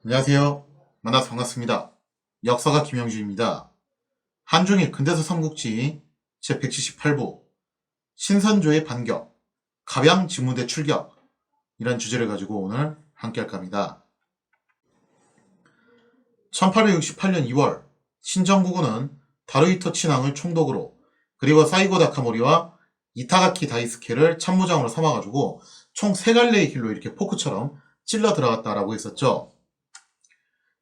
안녕하세요. 만나서 반갑습니다. 역사가 김영주입니다. 한중일 근대사 삼국지 제178부 신선조의 반격, 갑양 진무대 출격 이란 주제를 가지고 오늘 함께 할까 합니다. 1868년 2월 신정국은 다루히토 친왕을 총독으로 그리고 사이고 다카모리와 이타가키 다이스케를 참모장으로 삼아가지고 총 3갈래의 길로 이렇게 포크처럼 찔러 들어갔다라고 했었죠.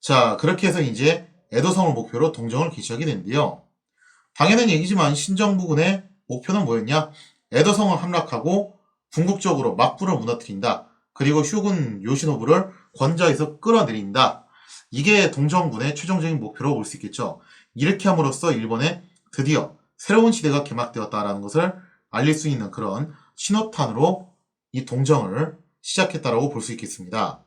자, 그렇게 해서 이제 에도성을 목표로 동정을 개시하게 되는데요. 당연한 얘기지만 신정부군의 목표는 뭐였냐? 에도성을 함락하고 궁극적으로 막부를 무너뜨린다. 그리고 휴군 요시노부를 권좌에서 끌어내린다. 이게 동정군의 최종적인 목표로 볼 수 있겠죠. 이렇게 함으로써 일본에 드디어 새로운 시대가 개막되었다라는 것을 알릴 수 있는 그런 신호탄으로 이 동정을 시작했다라고 볼 수 있겠습니다.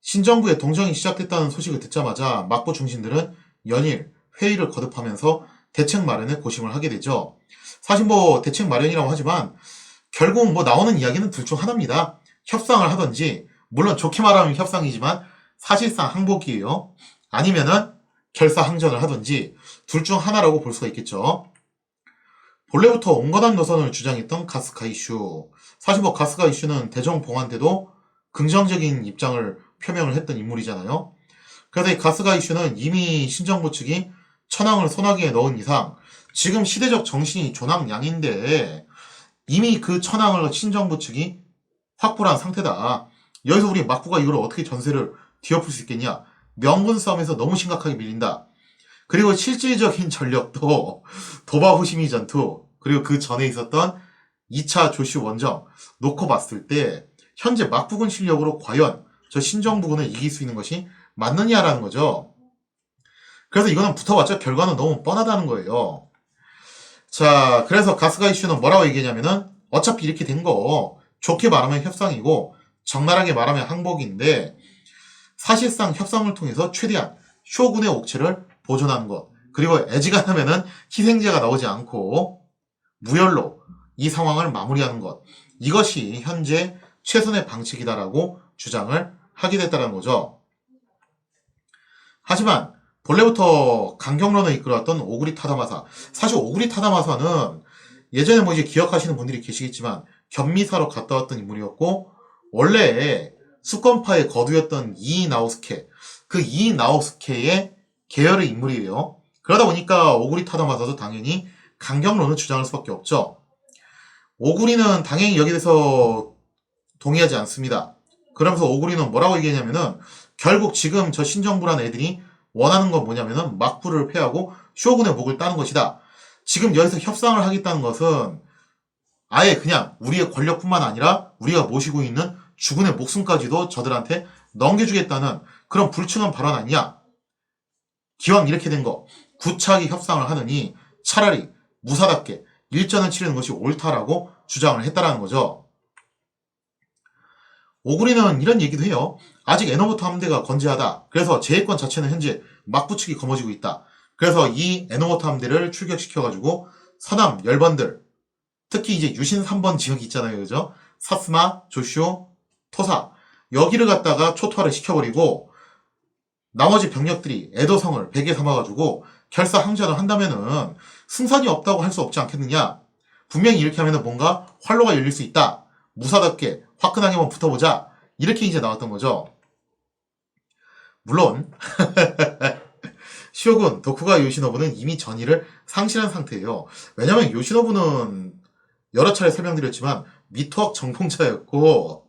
신정부의 동정이 시작됐다는 소식을 듣자마자 막부 중신들은 연일 회의를 거듭하면서 대책 마련에 고심을 하게 되죠. 사실 대책 마련이라고 하지만 결국 나오는 이야기는 둘 중 하나입니다. 협상을 하든지, 물론 좋게 말하면 협상이지만 사실상 항복이에요. 아니면은 결사항전을 하든지 둘 중 하나라고 볼 수가 있겠죠. 본래부터 온건한 노선을 주장했던 가스카 이슈. 사실 가스카 이슈는 대정봉환 때도 긍정적인 입장을 표명을 했던 인물이잖아요. 그래서 이 가스가 이슈는 이미 신정부 측이 천황을 손아귀에 넣은 이상 지금 시대적 정신이 존왕양인데 이미 그 천황을 신정부 측이 확보를 한 상태다. 여기서 우리 막부가 이걸 어떻게 전세를 뒤엎을 수 있겠냐. 명분 싸움에서 너무 심각하게 밀린다. 그리고 실질적인 전력도 도바후시미 전투 그리고 그 전에 있었던 2차 조슈 원정 놓고 봤을 때 현재 막부군 실력으로 과연 저 신정부군을 이길 수 있는 것이 맞느냐라는 거죠. 그래서 이거는 붙어봤자 결과는 너무 뻔하다는 거예요. 자, 그래서 가스가 이슈는 뭐라고 얘기하냐면은 어차피 이렇게 된 거 좋게 말하면 협상이고 적나라하게 말하면 항복인데 사실상 협상을 통해서 최대한 쇼군의 옥체를 보존하는 것 그리고 애지간하면은 희생자가 나오지 않고 무혈로 이 상황을 마무리하는 것 이것이 현재 최선의 방책이다라고 주장을 하게 됐다는 거죠. 하지만 본래부터 강경론을 이끌어왔던 오구리 타다마사 사실 오구리 타다마사는 예전에 이제 기억하시는 분들이 계시겠지만 견미사로 갔다 왔던 인물이었고 원래 수권파의 거두였던 이나오스케 그 이나오스케의 계열의 인물이에요. 그러다 보니까 오구리 타다마사도 당연히 강경론을 주장할 수밖에 없죠. 오구리는 당연히 여기에 대해서 동의하지 않습니다. 그러면서 오구리는 뭐라고 얘기했냐면은 결국 지금 저 신정부라는 애들이 원하는 건 뭐냐면은 막부를 패하고 쇼군의 목을 따는 것이다. 지금 여기서 협상을 하겠다는 것은 아예 그냥 우리의 권력뿐만 아니라 우리가 모시고 있는 주군의 목숨까지도 저들한테 넘겨주겠다는 그런 불충한 발언 아니냐. 기왕 이렇게 된 거 구차하게 협상을 하느니 차라리 무사답게 일전을 치르는 것이 옳다라고 주장을 했다라는 거죠. 오구리는 이런 얘기도 해요. 아직 에노모토 함대가 건재하다. 그래서 제해권 자체는 현재 막부 측이 거머쥐고 있다. 그래서 이 에노모토 함대를 출격시켜가지고 서남 열번들 특히 이제 유신 3번 지역이 있잖아요. 그죠? 사스마, 조슈, 토사 여기를 갖다가 초토화를 시켜버리고 나머지 병력들이 에도성을 베개 삼아가지고 결사항전을 한다면은 승산이 없다고 할 수 없지 않겠느냐. 분명히 이렇게 하면은 뭔가 활로가 열릴 수 있다. 무사답게 화끈하게 한번 붙어보자. 이렇게 이제 나왔던 거죠. 물론 쇼군 도쿠가 요시노부는 이미 전의를 상실한 상태예요. 왜냐면 요시노부는 여러 차례 설명드렸지만 미토학 전공자였고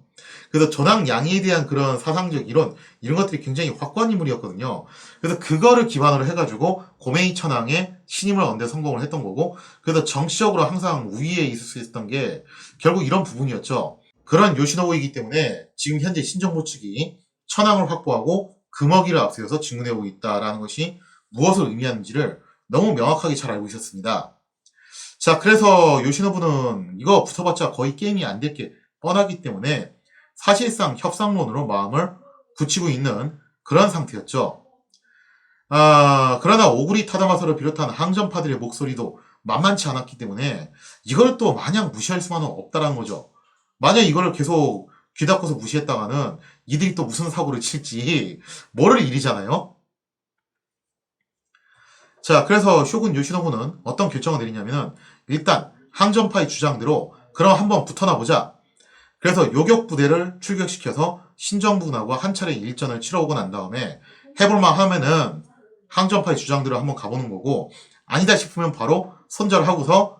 그래서 전황 양의에 대한 그런 사상적 이론 이런 것들이 굉장히 확고한 인물이었거든요. 그래서 그거를 기반으로 해가지고 고메이 천황의 신임을 얻는 데 성공을 했던 거고 그래서 정치적으로 항상 우위에 있을 수 있었던 게 결국 이런 부분이었죠. 그런 요시노부이기 때문에 지금 현재 신정부 측이 천황을 확보하고 금어기를 앞세워서 진군해오고 있다라는 것이 무엇을 의미하는지를 너무 명확하게 잘 알고 있었습니다. 자, 그래서 요시노부는 이거 붙어봤자 거의 게임이 안 될 게 뻔하기 때문에 사실상 협상론으로 마음을 굳히고 있는 그런 상태였죠. 그러나 오구리 타다마사를 비롯한 항전파들의 목소리도 만만치 않았기 때문에 이걸 또 마냥 무시할 수만은 없다라는 거죠. 만약 이거를 계속 귀 닫고서 무시했다가는 이들이 또 무슨 사고를 칠지 모를 일이잖아요. 자, 그래서 쇼군 요시노부는 어떤 결정을 내리냐면은 일단 항전파의 주장대로 그럼 한번 붙어나 보자. 그래서 요격 부대를 출격시켜서 신정부군하고 한 차례 일전을 치러오고 난 다음에 해볼만 하면은 항전파의 주장대로 한번 가보는 거고, 아니다 싶으면 바로 선절을 하고서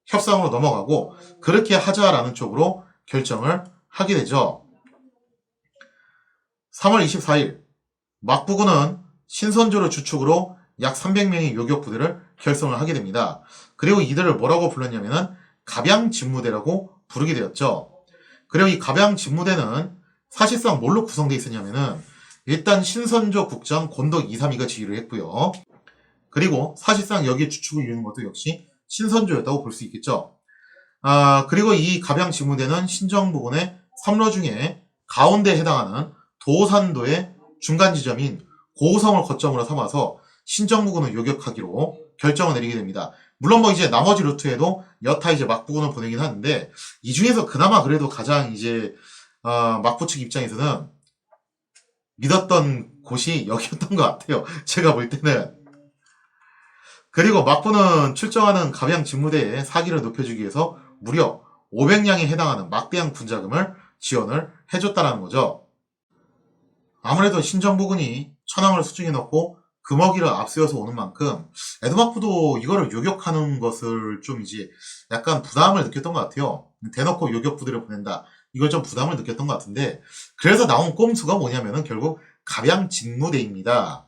협상으로 넘어가고, 그렇게 하자라는 쪽으로 결정을 하게 되죠. 3월 24일 막부군은 신선조를 주축으로 약 300명의 요격 부대를 결성을 하게 됩니다. 그리고 이들을 뭐라고 불렀냐면은 갑양진무대라고 부르게 되었죠. 그리고 이 갑양진무대는 사실상 뭘로 구성되어 있었냐면은 일단 신선조 국장 권덕 232가 지휘를 했고요. 그리고 사실상 여기에 주축을 이루는 것도 역시 신선조였다고 볼 수 있겠죠. 그리고 이 갑양진무대는 신정부군의 삼로 중에 가운데에 해당하는 도산도의 중간 지점인 고성을 거점으로 삼아서 신정부군을 요격하기로 결정을 내리게 됩니다. 물론 뭐 이제 나머지 루트에도 여타 이제 막부군을 보내긴 하는데, 이 중에서 그나마 그래도 가장 이제 막부 측 입장에서는 믿었던 곳이 여기였던 것 같아요. 제가 볼 때는. 그리고 막부는 출정하는 갑양 진무대의 사기를 높여주기 위해서 무려 500량에 해당하는 막대한 군자금을 지원을 해줬다는 거죠. 아무래도 신정부군이 천황을 수중에 넣고 금어기를 앞세워서 오는 만큼 에도막부도 이거를 요격하는 것을 좀 이제 약간 부담을 느꼈던 것 같아요. 대놓고 요격부대를 보낸다. 이걸 좀 부담을 느꼈던 것 같은데, 그래서 나온 꼼수가 뭐냐면은 결국 갑양 진무대입니다.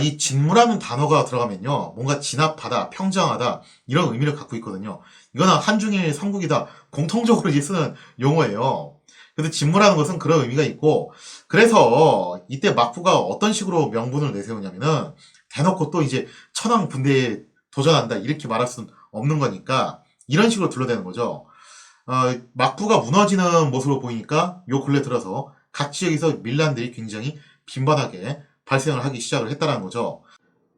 이 진무라는 단어가 들어가면요, 뭔가 진압하다, 평정하다 이런 의미를 갖고 있거든요. 이거는 한중일 삼국이다 공통적으로 이제 쓰는 용어예요. 근데 진무라는 것은 그런 의미가 있고, 그래서 이때 막부가 어떤 식으로 명분을 내세우냐면은 대놓고 또 이제 천황 군대에 도전한다 이렇게 말할 수는 없는 거니까 이런 식으로 둘러대는 거죠. 막부가 무너지는 모습으로 보이니까 요 근래 들어서 각 지역에서 밀란들이 굉장히 빈번하게 발생을 하기 시작을 했다는 거죠.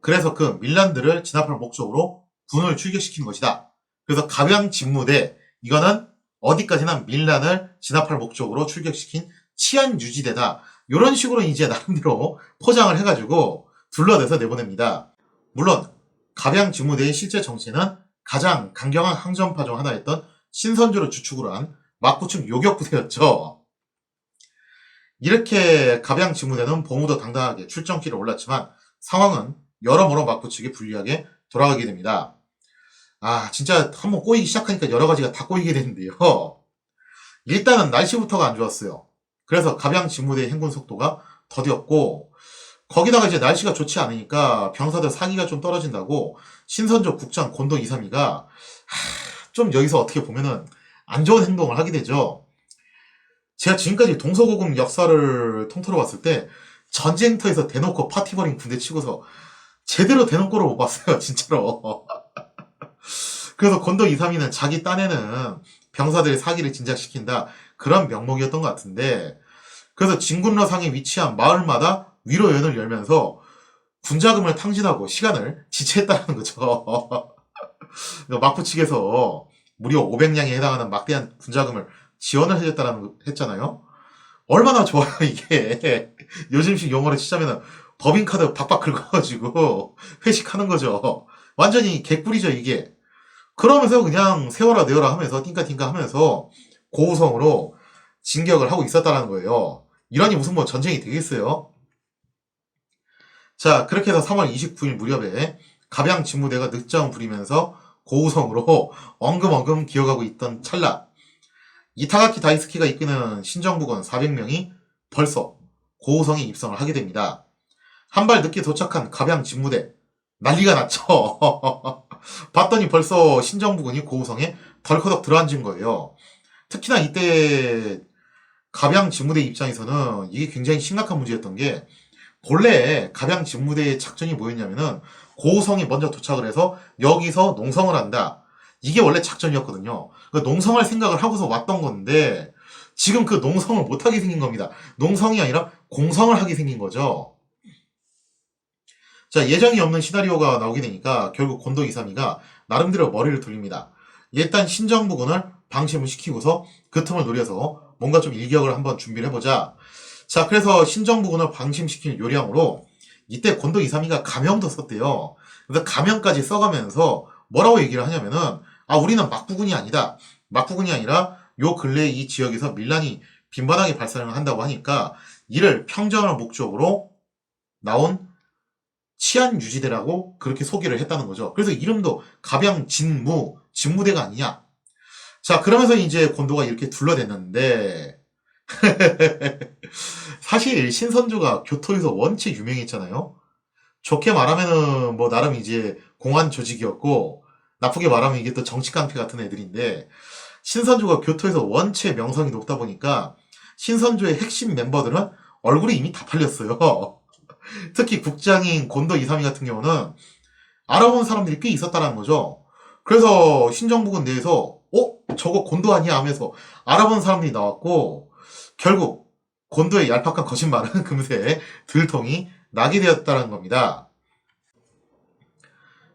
그래서 그 밀란들을 진압할 목적으로 군을 출격시키는 것이다. 그래서 갑양 진무대, 이거는 어디까지나 밀란을 진압할 목적으로 출격시킨 치안 유지대다. 이런 식으로 이제 나름대로 포장을 해가지고 둘러대서 내보냅니다. 물론 갑양 진무대의 실제 정체는 가장 강경한 항전파 중 하나였던 신선조를 주축으로 한 막부층 요격부대였죠. 이렇게 갑양 진무대는 보무도 당당하게 출정길에 올랐지만 상황은 여러모로 막부 측에 불리하게 돌아가게 됩니다. 진짜 한번 꼬이기 시작하니까 여러 가지가 다 꼬이게 되는데요. 일단은 날씨부터가 안 좋았어요. 그래서 갑양 진무대의 행군 속도가 더뎠고, 거기다가 이제 날씨가 좋지 않으니까 병사들 사기가 좀 떨어진다고 신선조 국장 권도 232가 좀 여기서 어떻게 보면은 안 좋은 행동을 하게 되죠. 제가 지금까지 동서고금 역사를 통틀어 봤을 때 전쟁터에서 대놓고 파티 벌인 군대 치고서 제대로 되는 꼴을 못 봤어요, 진짜로. 그래서 권도 232는 자기 딴에는 병사들의 사기를 진작시킨다, 그런 명목이었던 것 같은데, 그래서 진군러상에 위치한 마을마다 위로연을 열면서 군자금을 탕진하고 시간을 지체했다는 거죠. 막부 측에서 무려 500량에 해당하는 막대한 군자금을 지원을 해줬다는 했잖아요. 얼마나 좋아요 이게. 요즘식 용어를 치자면은 법인카드 박박 긁어가지고 회식하는 거죠. 완전히 개꿀이죠 이게. 그러면서 그냥 세워라 내어라 하면서 띵까띵까 하면서 고우성으로 진격을 하고 있었다는 거예요. 이러니 무슨 뭐 전쟁이 되겠어요? 자, 그렇게 해서 3월 29일 무렵에 갑양 진무대가 늑장을 부리면서 고우성으로 엉금엉금 기어가고 있던 찰나, 이타가키 다이스키가 이끄는 신정부군 400명이 벌써 고우성에 입성을 하게 됩니다. 한 발 늦게 도착한 갑양 진무대, 난리가 났죠. 봤더니 벌써 신정부군이 고우성에 덜커덕 들어앉은 거예요. 특히나 이때 갑양 진무대 입장에서는 이게 굉장히 심각한 문제였던 게, 본래 갑양 진무대의 작전이 뭐였냐면은 고우성이 먼저 도착을 해서 여기서 농성을 한다. 이게 원래 작전이었거든요. 농성할 생각을 하고서 왔던 건데 지금 그 농성을 못하게 생긴 겁니다. 농성이 아니라 공성을 하게 생긴 거죠. 자, 예정이 없는 시나리오가 나오게 되니까 결국 권도 232가 나름대로 머리를 돌립니다. 일단 신정부군을 방심을 시키고서 그 틈을 노려서 뭔가 좀 일격을 한번 준비를 해보자. 자, 그래서 신정부군을 방심시키는 요량으로 이때 곤도 이삼이가 가명도 썼대요. 그래서 가명까지 써가면서 뭐라고 얘기를 하냐면은, 아, 우리는 막부군이 아니다. 막부군이 아니라 요 근래 이 지역에서 밀란이 빈번하게 발생을 한다고 하니까 이를 평정을 목적으로 나온 치안 유지대라고 그렇게 소개를 했다는 거죠. 그래서 이름도 갑양 진무, 진무대가 아니냐. 자, 그러면서 이제 곤도가 이렇게 둘러댔는데, 사실 신선조가 교토에서 원체 유명했잖아요. 좋게 말하면은 뭐 나름 이제 공안 조직이었고, 나쁘게 말하면 이게 또 정치 깡패 같은 애들인데, 신선조가 교토에서 원체 명성이 높다 보니까 신선조의 핵심 멤버들은 얼굴이 이미 다 팔렸어요. 특히 국장인 곤도 이사미 같은 경우는 알아본 사람들이 꽤 있었다는 거죠. 그래서 신정부군 내에서 저거 곤도 아니야 하면서 알아본 사람들이 나왔고 결국 곤도의 얄팍한 거짓말은 금세 들통이 나게 되었다는 겁니다.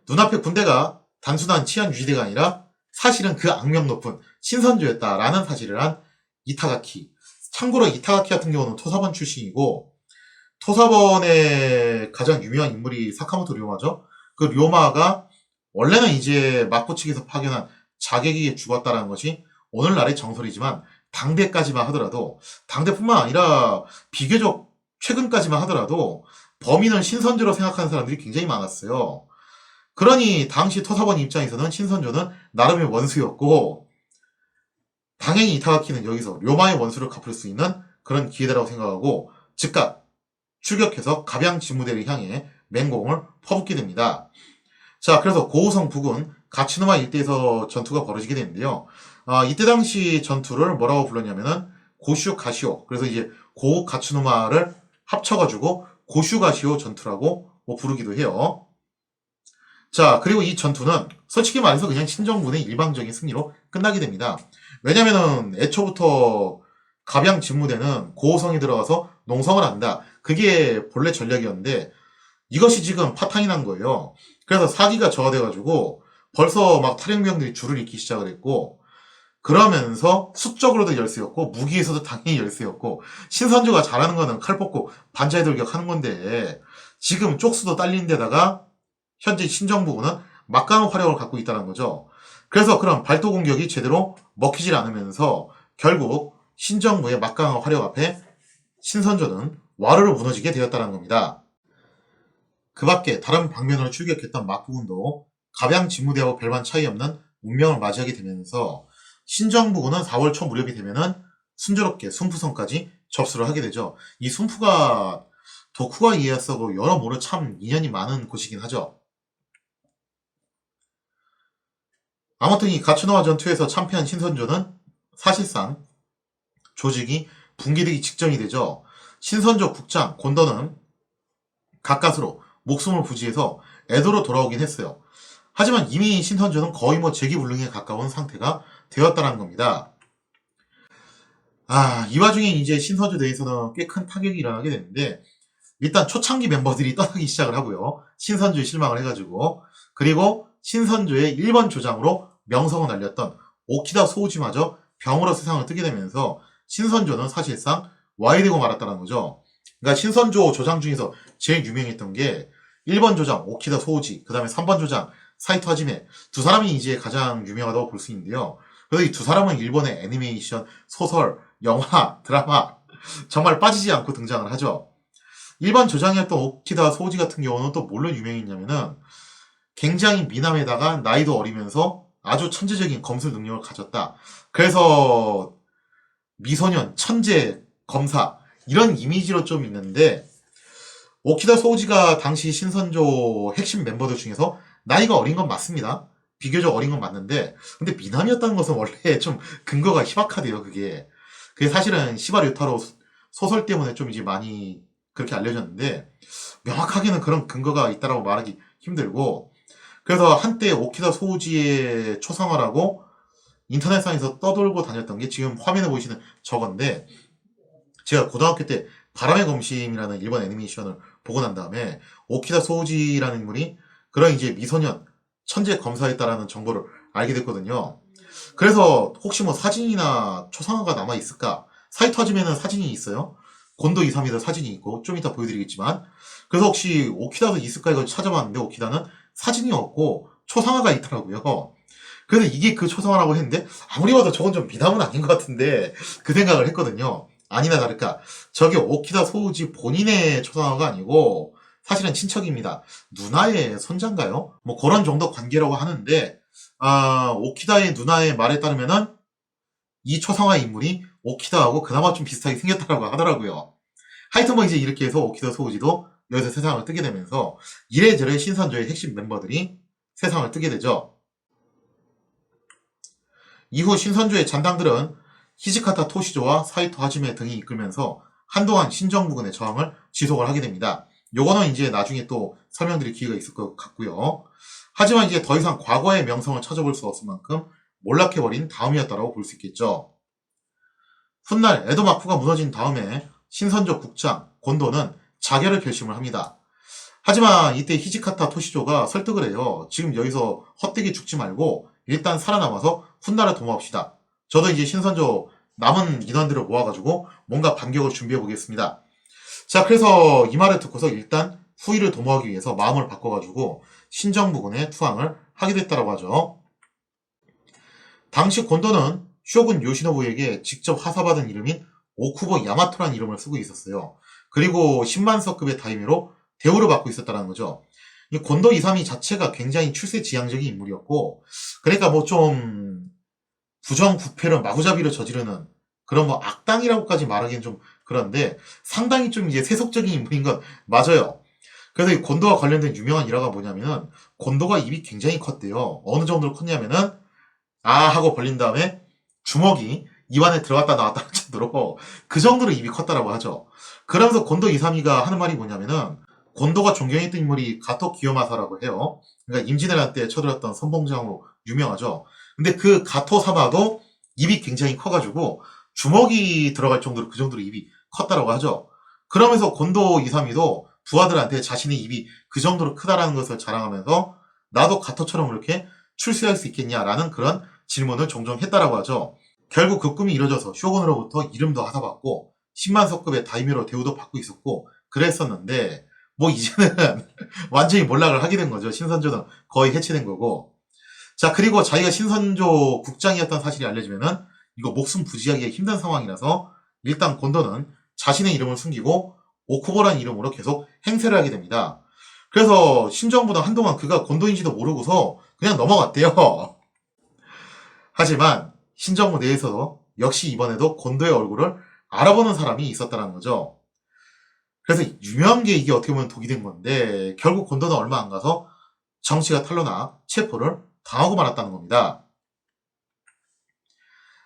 눈앞에 군대가 단순한 치안 유지대가 아니라 사실은 그 악명 높은 신선조였다라는 사실을 한 이타가키. 참고로 이타가키 같은 경우는 토사본 출신이고 토사본의 가장 유명한 인물이 사카모토 료마죠. 그 료마가 원래는 이제 막부 측에서 파견한 자객에게 죽었다라는 것이 오늘날의 정설이지만 당대까지만 하더라도 당대뿐만 아니라 비교적 최근까지만 하더라도 범인을 신선조로 생각하는 사람들이 굉장히 많았어요. 그러니 당시 토사본 입장에서는 신선조는 나름의 원수였고 당연히 이타가키는 여기서 료마의 원수를 갚을 수 있는 그런 기회다라고 생각하고 즉각 출격해서 갑양 진무대를 향해 맹공을 퍼붓게 됩니다. 자, 그래서 고우성 부근 가츠누마 일대에서 전투가 벌어지게 되는데요. 이때 당시 전투를 뭐라고 불렀냐면은 고슈 가시오. 그래서 이제 고 가츠누마를 합쳐가지고 고슈 가시오 전투라고 뭐 부르기도 해요. 자, 그리고 이 전투는 솔직히 말해서 그냥 신정군의 일방적인 승리로 끝나게 됩니다. 왜냐면은 애초부터 갑양 진무대는 고우성이 들어가서 농성을 한다. 그게 본래 전략이었는데 이것이 지금 파탄이 난 거예요. 그래서 사기가 저하돼가지고 벌써 막 탈영병들이 줄을 잇기 시작을 했고 그러면서 수적으로도 열세였고 무기에서도 당연히 열세였고 신선조가 잘하는 거는 칼 뽑고 반자의 돌격 하는 건데 지금 쪽수도 딸린 데다가 현재 신정부군은 막강한 화력을 갖고 있다는 거죠. 그래서 그런 발도 공격이 제대로 먹히질 않으면서 결국 신정부의 막강한 화력 앞에 신선조는 와르르 무너지게 되었다는 겁니다. 그 밖에 다른 방면으로 출격했던 막부군도 갑양 진무대하고 별반 차이 없는 운명을 맞이하게 되면서 신정부군은 4월 초 무렵이 되면은 순조롭게 순푸성까지 접수를 하게 되죠. 이 순푸가 도쿠가 이에야스하고 여러모로 참 인연이 많은 곳이긴 하죠. 아무튼 이 가츠노와 전투에서 참패한 신선조는 사실상 조직이 붕괴되기 직전이 되죠. 신선조 국장 곤도는 가까스로 목숨을 부지해서 에도로 돌아오긴 했어요. 하지만 이미 신선조는 거의 뭐 재기불능에 가까운 상태가 되었다는 겁니다. 이 와중에 이제 신선조 내에서는 꽤 큰 타격이 일어나게 되는데 일단 초창기 멤버들이 떠나기 시작을 하고요. 신선조에 실망을 해가지고 그리고 신선조의 1번 조장으로 명성을 날렸던 오키다 소우지마저 병으로 세상을 뜨게 되면서 신선조는 사실상 와해되고 말았다는 거죠. 그러니까 신선조 조장 중에서 제일 유명했던 게 1번 조장 오키다 소우지, 그 다음에 3번 조장 사이토 하지메 두 사람이 이제 가장 유명하다고 볼 수 있는데요. 그래서 이 두 사람은 일본의 애니메이션, 소설, 영화, 드라마 정말 빠지지 않고 등장을 하죠. 1번 조장이었던 오키다 소우지 같은 경우는 또 뭘로 유명했냐면은 굉장히 미남에다가 나이도 어리면서 아주 천재적인 검술 능력을 가졌다. 그래서 미소년, 천재, 검사 이런 이미지로 좀 있는데 오키다 소우지가 당시 신선조 핵심 멤버들 중에서 나이가 어린 건 맞습니다. 비교적 어린 건 맞는데 근데 미남이었다는 것은 원래 좀 근거가 희박하대요. 그게 사실은 시바류타로 소설 때문에 좀 이제 많이 그렇게 알려졌는데 명확하게는 그런 근거가 있다라고 말하기 힘들고 그래서 한때 오키다 소우지의 초상화라고 인터넷상에서 떠돌고 다녔던 게 지금 화면에 보이시는 저건데 제가 고등학교 때 바람의 검심이라는 일본 애니메이션을 보고 난 다음에 오키다 소우지라는 인물이 그런 이제 미소년 천재 검사였다라는 정보를 알게 됐거든요. 그래서 혹시 뭐 사진이나 초상화가 남아 있을까 사이토 하지메는 사진이 있어요. 곤도 이사미도 사진이 있고 좀 이따 보여드리겠지만, 그래서 혹시 오키다도 있을까 이거 찾아봤는데 오키다는 사진이 없고 초상화가 있더라고요. 그래서 이게 그 초상화라고 했는데 아무리 봐도 저건 좀 미담은 아닌 것 같은데 그 생각을 했거든요. 아니나 다를까 저게 오키다 소우지 본인의 초상화가 아니고 사실은 친척입니다. 누나의 손자인가요? 뭐 그런 정도 관계라고 하는데, 오키다의 누나의 말에 따르면은 이 초상화 인물이 오키다하고 그나마 좀 비슷하게 생겼다고 하더라고요. 하여튼 뭐 이제 이렇게 해서 오키다 소우지도 여기서 세상을 뜨게 되면서 이래저래 신선조의 핵심 멤버들이 세상을 뜨게 되죠. 이후 신선조의 잔당들은 히지카타 토시조와 사이토 하지메 등이 이끌면서 한동안 신정부군의 저항을 지속을 하게 됩니다. 요거는 이제 나중에 또 설명드릴 기회가 있을 것 같고요. 하지만 이제 더 이상 과거의 명성을 찾아볼 수 없을 만큼 몰락해버린 다음이었다고 볼 수 있겠죠. 훗날 에도 마쿠가 무너진 다음에 신선조 국장 곤도는 자결을 결심을 합니다. 하지만 이때 히지카타 토시조가 설득을 해요. 지금 여기서 헛되게 죽지 말고 일단 살아남아서 훗날을 도모합시다. 저도 이제 신선조 남은 인원들을 모아가지고 뭔가 반격을 준비해 보겠습니다. 자, 그래서 이 말을 듣고서 일단 후위를 도모하기 위해서 마음을 바꿔가지고 신정부군에 투항을 하게 됐다고 하죠. 당시 곤도는 쇼군 요시노부에게 직접 하사받은 이름인 오쿠보 야마토라는 이름을 쓰고 있었어요. 그리고 10만 서급의 다이메로 대우를 받고 있었다는 거죠. 이 곤도 이삼이 자체가 굉장히 출세지향적인 인물이었고, 그러니까 뭐 좀 부정부패를 마구잡이로 저지르는 그런 뭐 악당이라고까지 말하기는 좀 그런데 상당히 좀 이제 세속적인 인물인 건 맞아요. 그래서 이 곤도와 관련된 유명한 일화가 뭐냐면은 곤도가 입이 굉장히 컸대요. 어느 정도로 컸냐면은 하고 벌린 다음에 주먹이 입안에 들어갔다 나왔다 할 정도로 그 정도로 입이 컸다라고 하죠. 그러면서 곤도 이사미가 하는 말이 뭐냐면은 곤도가 존경했던 인물이 가토 기요마사라고 해요. 그러니까 임진왜란 때 쳐들었던 선봉장으로 유명하죠. 근데 그 가토 사마도 입이 굉장히 커가지고 주먹이 들어갈 정도로 그 정도로 입이 컸다라고 하죠. 그러면서 곤도 이사미도 부하들한테 자신의 입이 그 정도로 크다라는 것을 자랑하면서 나도 가토처럼 그렇게 출세할 수 있겠냐라는 그런 질문을 종종 했다라고 하죠. 결국 그 꿈이 이루어져서 쇼군으로부터 이름도 하사받고 10만 석급의 다이메로 대우도 받고 있었고 그랬었는데 뭐 이제는 완전히 몰락을 하게 된 거죠. 신선조는 거의 해체된 거고. 자, 그리고 자기가 신선조 국장이었던 사실이 알려지면은 이거 목숨 부지하기 힘든 상황이라서 일단 곤도는 자신의 이름을 숨기고 오쿠보라는 이름으로 계속 행세를 하게 됩니다. 그래서 신정부는 한동안 그가 곤도인지도 모르고서 그냥 넘어갔대요. 하지만 신정부 내에서도 역시 이번에도 곤도의 얼굴을 알아보는 사람이 있었다는 거죠. 그래서 유명한 게 이게 어떻게 보면 독이 된 건데 결국 곤도는 얼마 안 가서 정치가 탄로나 체포를 당하고 말았다는 겁니다.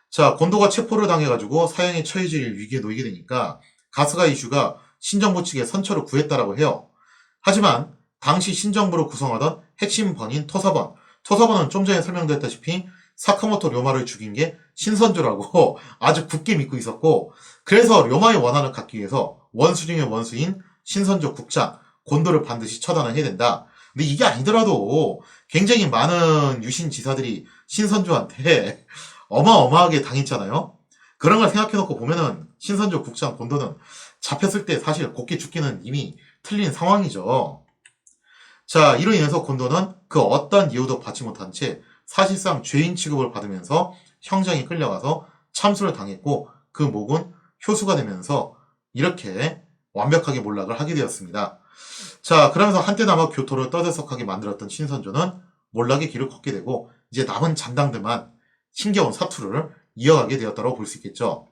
자, 곤도가 체포를 당해가지고 사형에 처해질 위기에 놓이게 되니까 가스가 이슈가 신정부 측에 선처를 구했다라고 해요. 하지만 당시 신정부를 구성하던 핵심 번인 토사번은 좀 전에 설명드렸다시피 사카모토 료마를 죽인 게 신선조라고 아주 굳게 믿고 있었고, 그래서 료마의 원한을 갖기 위해서 원수 중의 원수인 신선조 국장 곤도를 반드시 처단을 해야 된다. 근데 이게 아니더라도 굉장히 많은 유신 지사들이 신선조한테 어마어마하게 당했잖아요. 그런 걸 생각해놓고 보면은 신선조 국장 곤도는 잡혔을 때 사실 곱게 죽기는 이미 틀린 상황이죠. 자, 이로 인해서 곤도는 그 어떤 이유도 받지 못한 채 사실상 죄인 취급을 받으면서 형장에 끌려가서 참수를 당했고 그 목은 효수가 되면서 이렇게 완벽하게 몰락을 하게 되었습니다. 자, 그러면서 한때나마 교토를 떠들썩하게 만들었던 신선조는 몰락의 길을 걷게 되고 이제 남은 잔당들만 힘겨운 사투를 이어가게 되었다고 볼 수 있겠죠.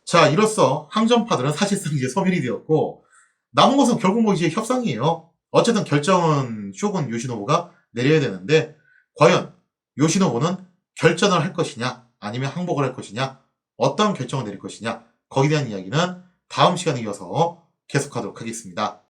자, 이로써 항전파들은 사실상 이제 소멸이 되었고 남은 것은 결국 뭐 이제 협상이에요. 어쨌든 결정은 쇼군 요시노부가 내려야 되는데 과연 요시노부는 결전을 할 것이냐 아니면 항복을 할 것이냐 어떤 결정을 내릴 것이냐 거기에 대한 이야기는 다음 시간에 이어서 계속하도록 하겠습니다.